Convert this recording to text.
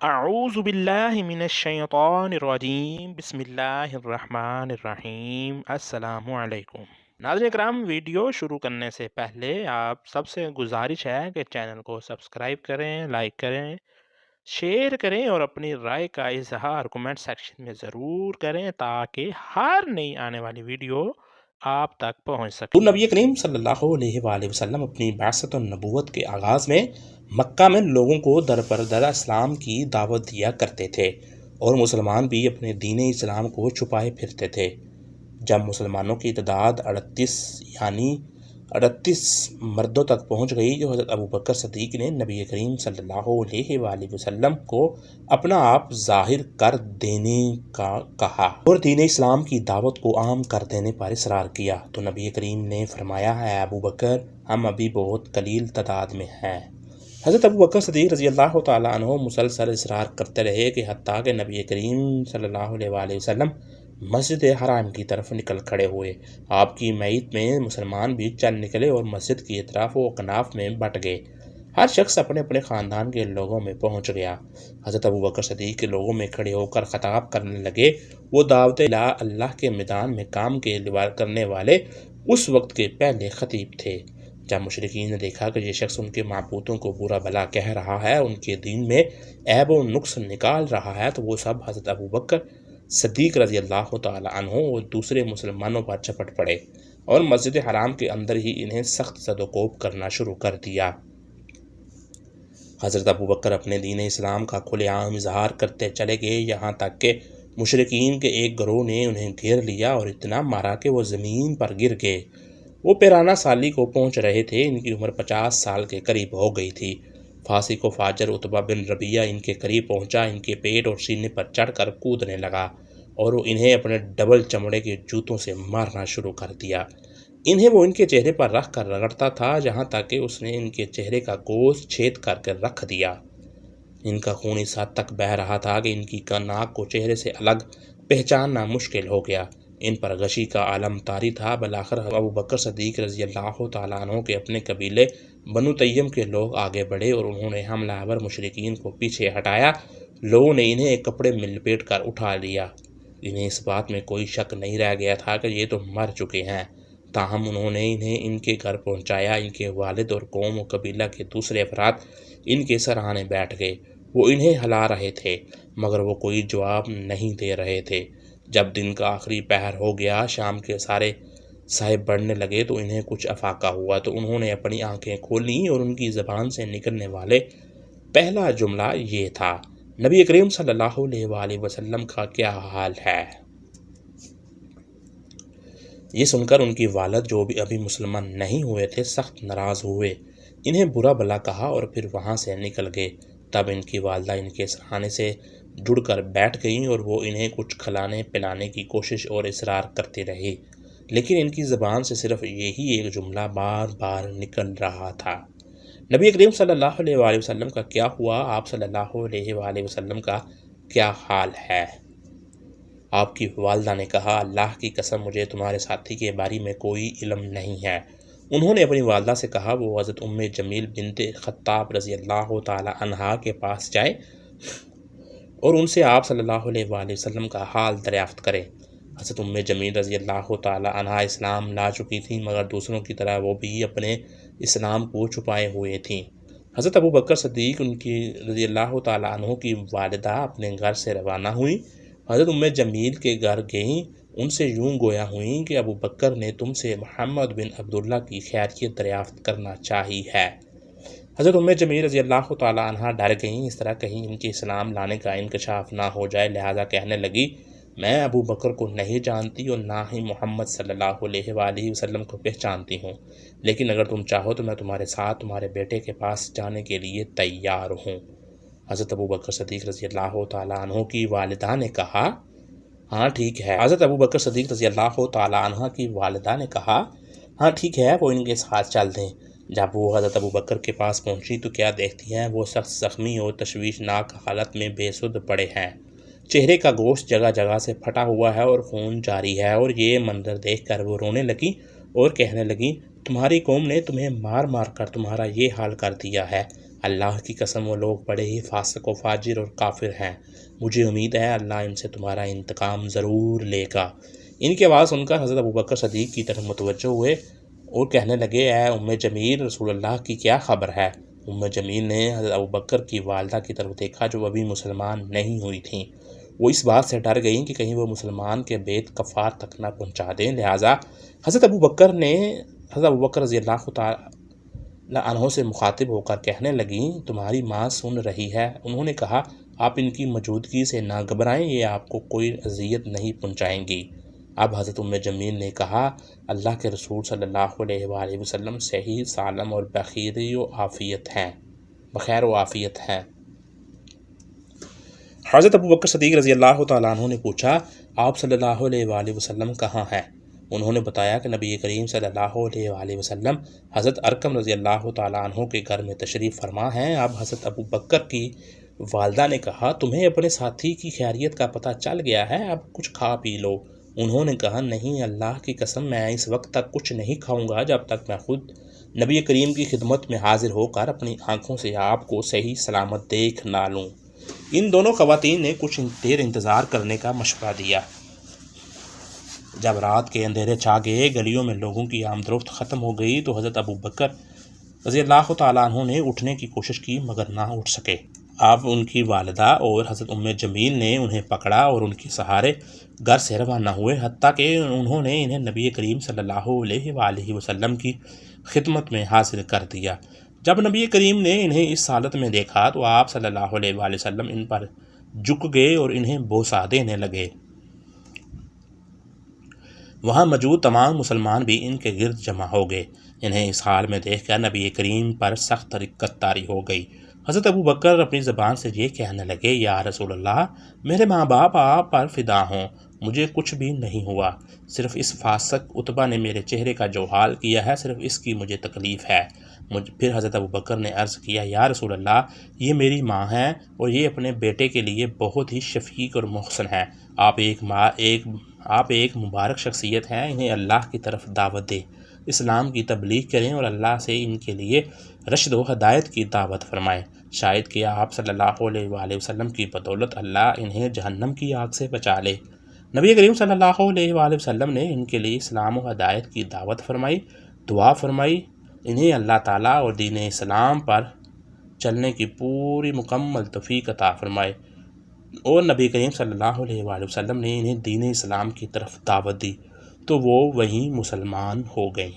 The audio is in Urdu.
اعوذ باللہ من الشیطان الرجیم بسم اللہ الرحمن الرحیم السلام علیکم ناظرین اکرام، ویڈیو شروع کرنے سے پہلے آپ سب سے گزارش ہے کہ چینل کو سبسکرائب کریں، لائک کریں، شیئر کریں اور اپنی رائے کا اظہار کمنٹ سیکشن میں ضرور کریں تاکہ ہر نئی آنے والی ویڈیو آپ تک پہنچ سکے۔ نبی کریم صلی اللہ علیہ وآلہ وسلم اپنی بعثت النبوت کے آغاز میں مکہ میں لوگوں کو در پردر اسلام کی دعوت دیا کرتے تھے اور مسلمان بھی اپنے دین اسلام کو چھپائے پھرتے تھے۔ جب مسلمانوں کی تعداد 38 مردوں تک پہنچ گئی تو حضرت ابوبکر صدیق نے نبی کریم صلی اللہ علیہ وآلہ وسلم کو اپنا آپ ظاہر کر دینے کا کہا اور دین اسلام کی دعوت کو عام کر دینے پر اصرار کیا تو نبی کریم نے فرمایا ہے ابوبکر، ہم ابھی بہت قلیل تعداد میں ہیں۔ حضرت ابوبکر صدیق رضی اللہ تعالیٰ عنہ مسلسل اصرار کرتے رہے کہ حتیٰ کہ نبی کریم صلی اللہ علیہ وآلہ وسلم مسجد حرام کی طرف نکل کھڑے ہوئے۔ آپ کی معیت میں مسلمان بھی چل نکلے اور مسجد کی اطراف و اکناف میں بٹ گئے۔ ہر شخص اپنے اپنے خاندان کے لوگوں میں پہنچ گیا۔ حضرت ابوبکر صدیق کے لوگوں میں کھڑے ہو کر خطاب کرنے لگے۔ وہ دعوت اللہ کے میدان میں کام کرنے والے اس وقت کے پہلے خطیب تھے۔ جب مشرکین نے دیکھا کہ یہ شخص ان کے معبودوں کو برا بھلا کہہ رہا ہے، ان کے دین میں عیب و نقص نکال رہا ہے، تو وہ سب حضرت ابوبکر صدیق رضی اللہ تعالی عنہ اور دوسرے مسلمانوں پر چپٹ پڑے اور مسجد حرام کے اندر ہی انہیں سخت زد و کوب کرنا شروع کر دیا۔ حضرت ابوبکر اپنے دین اسلام کا کھلے عام اظہار کرتے چلے گئے، یہاں تک کہ مشرکین کے ایک گروہ نے انہیں گھیر لیا اور اتنا مارا کہ وہ زمین پر گر گئے۔ وہ پیرانہ سالی کو پہنچ رہے تھے، ان کی عمر 50 سال کے قریب ہو گئی تھی۔ فاسق و فاجر عتبہ بن ربیعہ ان کے قریب پہنچا، ان کے پیٹ اور سینے پر چڑھ کر کودنے لگا اور وہ انہیں اپنے ڈبل چمڑے کے جوتوں سے مارنا شروع کر دیا۔ انہیں وہ ان کے چہرے پر رکھ کر رگڑتا تھا، جہاں تک کہ اس نے ان کے چہرے کا گوشت چھید کر کے رکھ دیا۔ ان کا خون اس حد تک بہہ رہا تھا کہ ان کی ناک کو چہرے سے الگ پہچاننا مشکل ہو گیا۔ ان پر غشی کا عالم طاری تھا۔ بالآخر ابوبکر صدیق رضی اللہ تعالیٰ عنہ کے اپنے قبیلے بنو تیم کے لوگ آگے بڑھے اور انہوں نے حملہ آور مشرکین کو پیچھے ہٹایا۔ لوگوں نے انہیں ایک کپڑے میں لپیٹ کر اٹھا لیا۔ انہیں اس بات میں کوئی شک نہیں رہ گیا تھا کہ یہ تو مر چکے ہیں، تاہم انہوں نے انہیں ان کے گھر پہنچایا۔ ان کے والد اور قوم و قبیلہ کے دوسرے افراد ان کے سرانے بیٹھ گئے۔ وہ انہیں ہلا رہے تھے مگر وہ کوئی جواب نہیں دے رہے تھے۔ جب دن کا آخری پہر ہو گیا، شام کے سارے سائے بڑھنے لگے تو انہیں کچھ افاقہ ہوا، تو انہوں نے اپنی آنکھیں کھولیں اور ان کی زبان سے نکلنے والے پہلا جملہ یہ تھا، نبی کریم صلی اللہ علیہ وآلہ وسلم کا کیا حال ہے؟ یہ سن کر ان کی والد، جو بھی ابھی مسلمان نہیں ہوئے تھے، سخت ناراض ہوئے، انہیں برا بھلا کہا اور پھر وہاں سے نکل گئے۔ تب ان کی والدہ ان کے سرانے سے جڑ کر بیٹھ گئیں اور وہ انہیں کچھ کھلانے پلانے کی کوشش اور اصرار کرتی رہی، لیکن ان کی زبان سے صرف یہی ایک جملہ بار بار نکل رہا تھا، نبی کریم صلی اللہ علیہ وآلہ وسلم کا کیا ہوا؟ آپ صلی اللہ علیہ وآلہ وسلم کا کیا حال ہے؟ آپ کی والدہ نے کہا، اللہ کی قسم مجھے تمہارے ساتھی کے بارے میں کوئی علم نہیں ہے۔ انہوں نے اپنی والدہ سے کہا وہ حضرت ام جمیل بنت خطاب رضی اللہ تعالی عنہا کے پاس جائے اور ان سے آپ صلی اللہ علیہ وآلہ وسلم کا حال دریافت کرے۔ حضرت ام جمیل رضی اللہ تعالی عنہا اسلام لا چکی تھیں، مگر دوسروں کی طرح وہ بھی اپنے اسلام کو چھپائے ہوئے تھیں۔ حضرت ابوبکر صدیق ان کی رضی اللہ تعالی عنہ کی والدہ اپنے گھر سے روانہ ہوئیں، حضرت ام جمیل کے گھر گئیں، ان سے یوں گویا ہوئیں کہ ابوبکر نے تم سے محمد بن عبداللہ کی خیریت دریافت کرنا چاہی ہے۔ حضرت ام جمیل رضی اللہ تعالی عنہ ڈر گئیں، اس طرح کہیں ان کے اسلام لانے کا انکشاف نہ ہو جائے، لہذا کہنے لگی، میں ابوبکر کو نہیں جانتی اور نہ ہی محمد صلی اللہ علیہ وآلہ وسلم کو پہچانتی ہوں، لیکن اگر تم چاہو تو میں تمہارے ساتھ تمہارے بیٹے کے پاس جانے کے لیے تیار ہوں۔ حضرت ابوبکر صدیق رضی اللہ تعالیٰ عنہ کی والدہ نے کہا، ہاں ٹھیک ہے۔ حضرت ابوبکر صدیق رضی اللہ تعالیٰ عنہ کی والدہ نے کہا، ہاں ٹھیک ہے، وہ ان کے ساتھ چل دیں۔ جب وہ حضرت ابوبکر کے پاس پہنچی تو کیا دیکھتی ہیں، وہ سخت زخمی اور تشویشناک حالت میں بے سدھ پڑے ہیں۔ چہرے کا گوشت جگہ جگہ سے پھٹا ہوا ہے اور خون جاری ہے، اور یہ منظر دیکھ کر وہ رونے لگی اور کہنے لگی، تمہاری قوم نے تمہیں مار مار کر تمہارا یہ حال کر دیا ہے، اللہ کی قسم وہ لوگ بڑے ہی فاسق و فاجر اور کافر ہیں، مجھے امید ہے اللہ ان سے تمہارا انتقام ضرور لے گا۔ ان کی آواز سن کر حضرت ابوبکر صدیق کی طرف متوجہ ہوئے اور کہنے لگے، اے ام جمیل، رسول اللہ کی کیا خبر ہے؟ ام جمیل نے حضرت ابوبکر کی والدہ کی طرف دیکھا جو ابھی مسلمان نہیں ہوئی تھیں۔ وہ اس بات سے ڈر گئیں کہ کہیں وہ مسلمان کے بیت کفار تک نہ پہنچا دیں، لہٰذا حضرت ابوبکر رضی اللہ تعالی عنہ سے مخاطب ہو کر کہنے لگیں، تمہاری ماں سن رہی ہے۔ انہوں نے کہا، آپ ان کی موجودگی سے نہ گھبرائیں، یہ آپ کو کوئی اذیت نہیں پہنچائیں گی۔ اب حضرت ام جمیل نے کہا، اللہ کے رسول صلی اللہ علیہ وآلہ وسلم صحیح سالم اور بخیر و عافیت ہیں۔ حضرت ابوبکر صدیق رضی اللہ تعالیٰ عنہ نے پوچھا، آپ صلی اللہ علیہ وآلہ وسلم کہاں ہیں؟ انہوں نے بتایا کہ نبی کریم صلی اللہ علیہ وآلہ وسلم حضرت ارقم رضی اللہ تعالیٰ عنہ کے گھر میں تشریف فرما ہیں۔ اب حضرت ابوبکر کی والدہ نے کہا، تمہیں اپنے ساتھی کی خیریت کا پتہ چل گیا ہے، اب کچھ کھا پی لو۔ انہوں نے کہا، نہیں، اللہ کی قسم میں اس وقت تک کچھ نہیں کھاؤں گا جب تک میں خود نبی کریم کی خدمت میں حاضر ہو کر اپنی آنکھوں سے آپ کو صحیح سلامت دیکھ نہ لوں۔ ان دونوں خواتین نے کچھ دیر انتظار کرنے کا مشورہ دیا۔ جب رات کے اندھیرے چھا گئے، گلیوں میں لوگوں کی آمد و رفت ختم ہو گئی تو حضرت ابوبکر رضی اللہ تعالیٰ عنہ نے اٹھنے کی کوشش کی مگر نہ اٹھ سکے۔ اب ان کی والدہ اور حضرت ام جمیل نے انہیں پکڑا اور ان کے سہارے گھر سے روانہ ہوئے، حتیٰ کہ انہوں نے انہیں نبی کریم صلی اللہ علیہ وآلہ وسلم کی خدمت میں حاضر کر دیا۔ جب نبی کریم نے انہیں اس حالت میں دیکھا تو آپ صلی اللہ علیہ وآلہ وسلم ان پر جھک گئے اور انہیں بوسہ دینے لگے۔ وہاں موجود تمام مسلمان بھی ان کے گرد جمع ہو گئے۔ انہیں اس حال میں دیکھ کر نبی کریم پر سخت رقت طاری ہو گئی۔ حضرت ابوبکر اپنی زبان سے یہ کہنے لگے، یا رسول اللہ، میرے ماں باپ آپ پر فدا ہوں، مجھے کچھ بھی نہیں ہوا، صرف اس فاسق عتبہ نے میرے چہرے کا جو حال کیا ہے، صرف اس کی مجھے تکلیف ہے۔ پھر حضرت ابوبکر نے عرض کیا، یا رسول اللہ، یہ میری ماں ہیں اور یہ اپنے بیٹے کے لیے بہت ہی شفیق اور محسن ہے۔ آپ ایک مبارک شخصیت ہیں، انہیں اللہ کی طرف دعوت دیں، اسلام کی تبلیغ کریں اور اللہ سے ان کے لیے رشد و ہدایت کی دعوت فرمائیں، شاید کہ آپ صلی اللہ علیہ وآلہ وسلم کی بدولت اللہ انہیں جہنم کی آگ سے بچا لے۔ نبی کریم صلی اللہ علیہ وآلہ وسلم نے ان کے لیے اسلام و ہدایت کی دعوت فرمائی، دعا فرمائی، انہیں اللہ تعالیٰ اور دین اسلام پر چلنے کی پوری مکمل توفیق عطا فرمائے، اور نبی کریم صلی اللہ علیہ وآلہ وسلم نے انہیں دین اسلام کی طرف دعوت دی تو وہ وہیں مسلمان ہو گئے۔